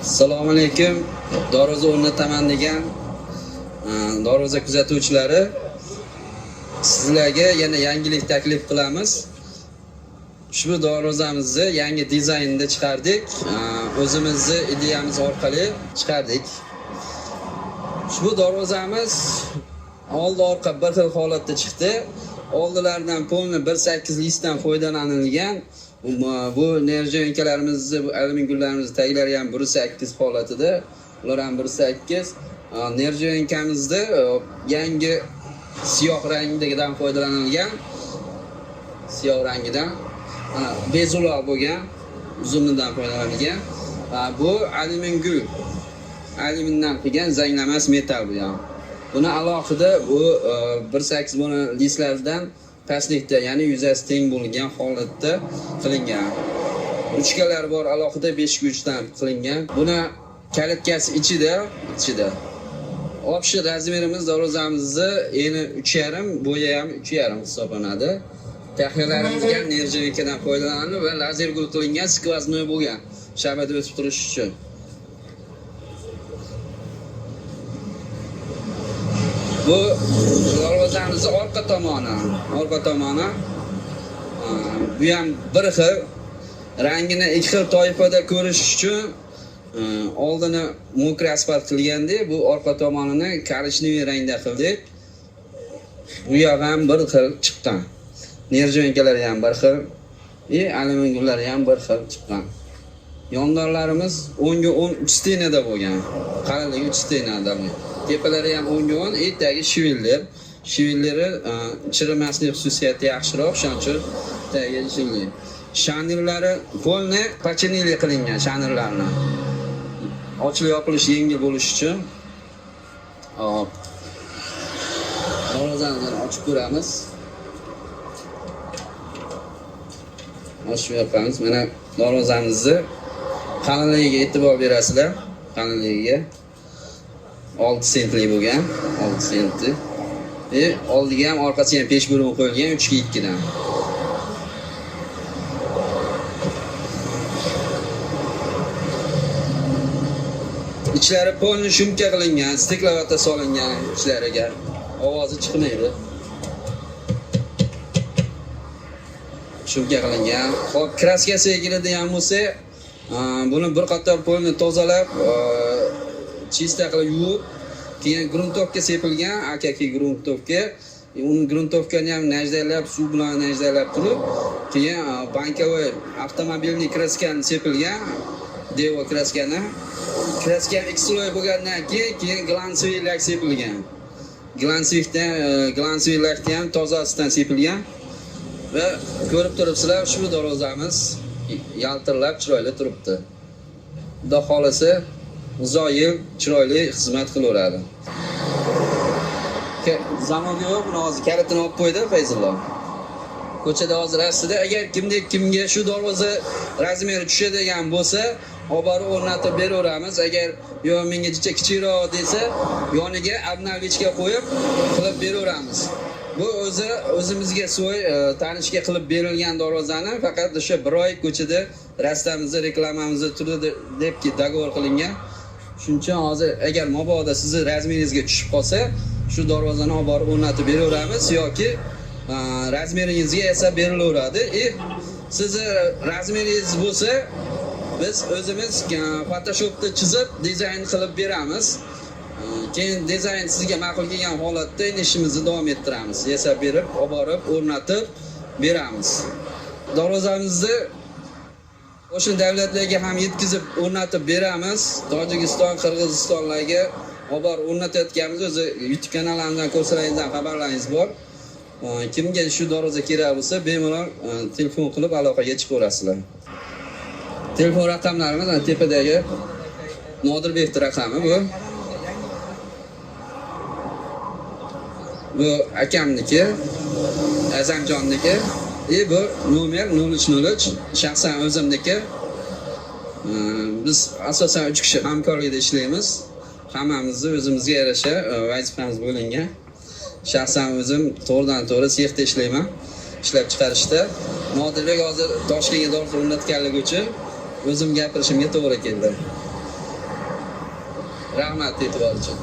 Assalomu alaykum. Darvoza o'rnataman degan darvoza kuzatuvchilari, sizlarga yana yangilik taklif qilamiz. Ushbu darvozamizni yangi dizaynda chiqardik. O'zimizni ideyamiz orqali chiqardik. Ushbu darvozamiz oldi orqa bir xil holatda chiqdi. Oldilaridan polni 1.8 listdan foydalanilgan. Bu nerjoyinkalarimizni, bu alyumin gullarimizni taglari ham 1.8 holatida. Ular ham 1.8. Nerjoyinkamizda yangi siyoh rangidan foydalanilgan. Siyoh rangidan bezuloq bo'lgan, uzunidan foydalanilgan. Bu alyumin gul. Alyumindan qilgan zanglamas metal bu ham. Buni alohida bu 1.8 buni listlardan pastlikda, ya'ni yuzasi teng bo'lgan holatda qilingan. Uchkalar bor, alohida 5 uchdan qilingan. Buni kalitkasi ichida. Общий razmerimiz darvozamizni eni 3.5, bo'yi ham 3.5 hisoblanadi. Taxlarimizga nerjoyinkadan foydalanib va lazer gul qilingan skvoznoy bo'lgan, shabada o'tib turish uchun. Bu darvozamizning orqa tomoni. Bu ham bir xil, rangini ikki xil toifada ko'rish uchun oldini mokra asfalt qilganda, bu orqa tomonini korishniy rangda qildik. Bu yoq ham bir xil chiqqan. Nerjoyinkalari ham bir xil, alyumin gullari ham bir xil chiqqan. Yondorlarimiz 10 ga 10 3 stenada bo'lgan. Qalinligi 3 stenada. Tepalari ham 10 ga 10, tagi shiviller. Shivillari chirimaslik xususiyati yaxshiroq, shuning uchun tagi shiviller. Shanirlari polni pachinili qilingan shanirlarni. Ochilib yopilish yengil bo'lish uchun. Hop. Darvozani ochib ko'ramiz. Ochib yopamiz. Mana darvozamizni qalinligiga e'tibor berasizlar. Qalinligiga 6 sentli bo'lgan, 6 senti. Oldiga ham orqasiga ham pesh bo'limi qo'yilgan 3.2 dan. Ichlari polni shumka qilingan, stiklavata solingan ichlariga. Ovozi chiqmaydi. Shumka qilingan. Xo'p, kraskasiga keladigan bo'lsa, buni bir qator polni tozalab, chista qilib yuvib, keyin gruntovka sepilgan, akaki gruntovka. Uni gruntovkani ham najdalab, suv bilan najdalab turib, keyin bankovoy avtomobilning kraskani sepilgan, devo kraskani. Kraska ikkiloy bo'lgandan keyin glansviy lak sepilgan. Glansviy lakni ham tozasidan sepilgan. Va ko'rib turibsizlar, ushbu darvozamiz yaltirlab chiroyli turibdi. Xudo xolasa uzoq yil chiroyli xizmat qilaveradi. Zamonga yo'q, buni hozir kalitini olib qo'ydi Fayzullo. Ko'chada hozir aslida agar kimga shu darvoza razmeri tushadigan bo'lsa, olib o'rnatib beraveramiz. Agar yo'q menga jicha kichikroq desa, yoniga obnalvichga qo'yib qilib beraveramiz. Bu o'zimizga tanishga qilib berilgan darvozani faqat o'sha bir oy ko'chada rastamizda reklamamizni turdi debki dogovor qilingan. Shuning uchun hozir agar mabodo sizni razmeringizga tushib qolsa, shu darvozani olib borib o'rnatib beraveramiz yoki razmeringizga esa berilaveradi. Sizni razmeringiz bo'lsa, biz o'zimiz Photoshopda chizib dizayn qilib beramiz. Keyin dizayn sizga ma'qul kelgan holatda ishimizni davom ettiramiz. Yasab berib, olib borib o'rnatib beramiz. Darvozamizni o'sha davlatlarga ham yetkazib o'rnatib beramiz. Tojikiston, Qirg'izistonlarga olib borib o'rnatayotganimiz o'zi YouTube kanalimdan ko'rsalaringizdan xabarlaringiz bor. Kimga shu darvoza kerak bo'lsa, bemalol telefon qilib aloqaga chiqaverasizlar. Telefon raqamlarimiz tepadagi Nodirbek raqami bu. Bu akamniki, Azamjonniki. Bu nomer 0303, shaxsan o'zimniki. Biz asosan 3 kishi hamkorlikda ishlaymiz. Hammamizni o'zimizga yarasha vazifamiz bo'lingan. Shaxsan o'zim to'g'ridan-to'g'ri sexda ishlayman. Ishlab chiqarishda. Nodirbek hozir Toshkentga darvoza o'rnatganligi uchun o'zim gapirishimga to'g'ri keldi. Rahmat e'tibor uchun.